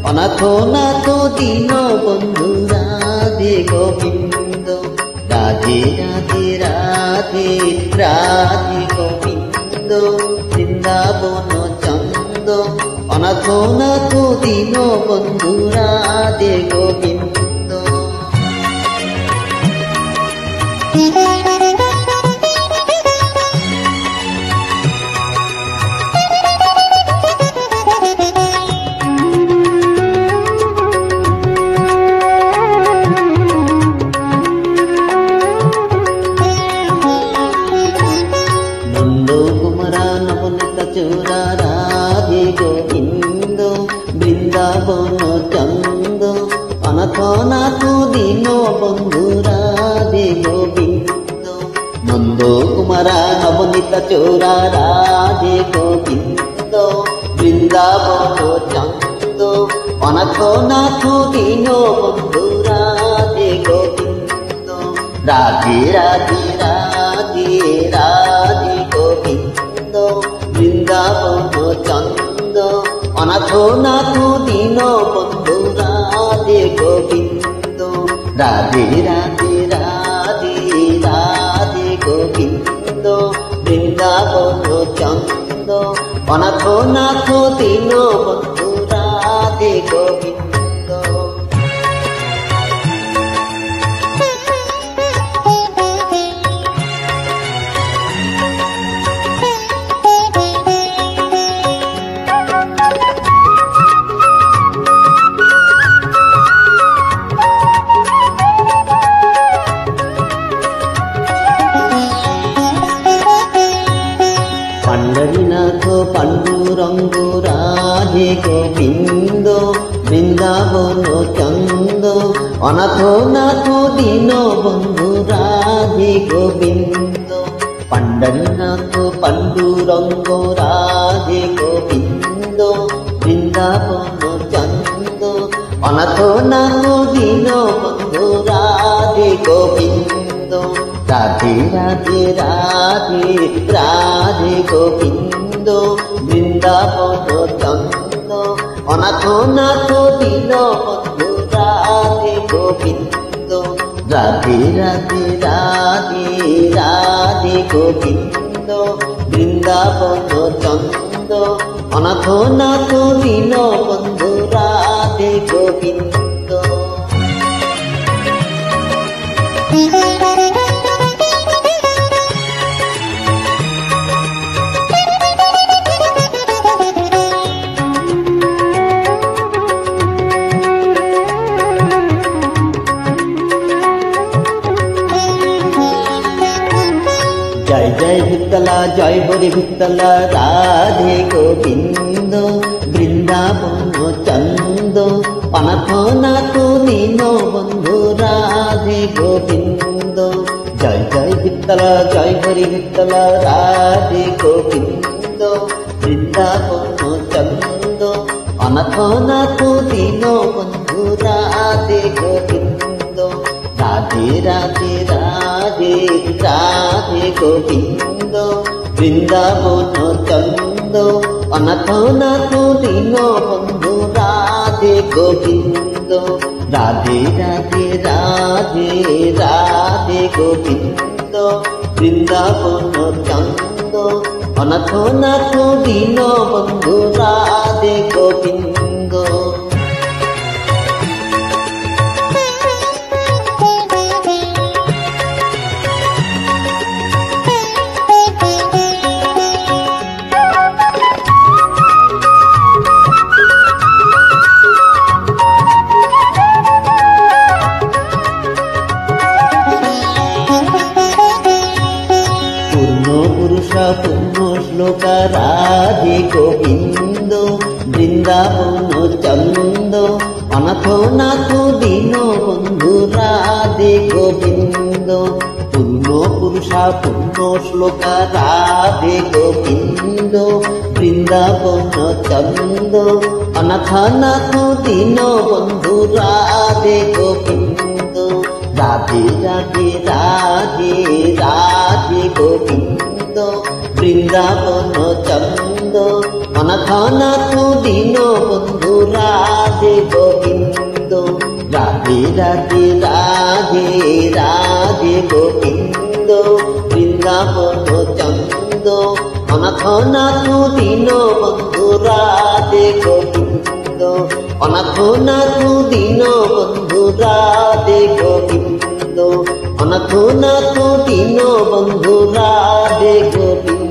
অনাথ নাথ দীন বন্ধু রাধে গোবিন্দ। রাধে রাধে রাধে রাধে গোবিন্দ, বৃন্দাবন চন্দ। অনাথ নাথ দীন বন্ধু রাধে গোবিন্দ। চূড়া রাধে গোবিন্দ, বৃন্দাবন চন্দ। অনাথ নাথ দীন বন্ধু রাধে গোবিন্দ। নন্দ কুমারা নবনীত চূড়া রাধে গোবিন্দ, বৃন্দাবন চন্দ। অনাথ নাথ দীন বন্ধু রাধে গোবিন্দ। রাধে রাধে রাধে রাধে গোবিন্দ, বৃন্দাবন চন্দ। অনাথ নাথ দীন বন্ধু রাধে গোবিন্দ। রাধে রাধে রাধে রাধে গোবিন্দ, বৃন্দাবন চন্দ। অনাথ নাথ দীন বন্ধু রাধে গোবিন্দ। पंढरीनाथ पांडुरंग राधे गोविंद, बृंदावन चंद। अनाथ नाथ दीन बंधु राधे गोविंद। पंढरीनाथ पांडुरंग राधे गोविंद, बृंदावन चंद। अनाथ नाथ दीन बंधु राधे गोविंद। राधे राधे राधे राधे गोविंद, बृंदावन चंद। अनाथ नाथ दीन बंधु राधे गोविंद। राधे राधे राधे राधे गोविंद, बृंदावन चंद। अनाथ नाथ दीन बंधु राधे गोविंद। जय जय विठ्ठला जय हरि विठ्ठला राधे गोविंद, बृंदावन चंद। अनाथ नाथ दीन बंधु राधे गोविंद। जय जय विठ्ठला जय हरि विठ्ठला राधे गोविंद, बृंदावन चंद। अनाथ नाथ दीन बंधु राधे गोविंद। राधे राधे राधे राधे गोविंद, बृंदावन चंद। अनाथ नाथ दीन बंधु राधे गोविंद। राधे राधे राधे राधे गोविंद, बृंदावन चंद। अनाथ नाथ दीन बंधु राधे गोविंद। पूर्ण श्लोक राधे गोविंद, बृंदावन चंद। अनाथ नाथ दीन बंधु राधे गोविंद। पूर्ण पुरुषा पूर्ण श्लोक राधे गोविंद, बृंदावन चंद। अनाथ नाथ दीन बंधु राधे गोविंद। राधे राधे राधे राधे गोविंद, बृंदावन चंद। অনাথনাথ দীন বন্ধু রাধে গোবিন্দ, রাধে রাধে রাধে রাধে গোবিন্দ, বৃন্দাবন চন্দ। অনাথনাথ দীন বন্ধু রাধে গোবিন্দ, অনাথনাথ দীন বন্ধু রাধে গোবিন্দ, অনাথনাথ দীন বন্ধু রাধে গোবিন্দ।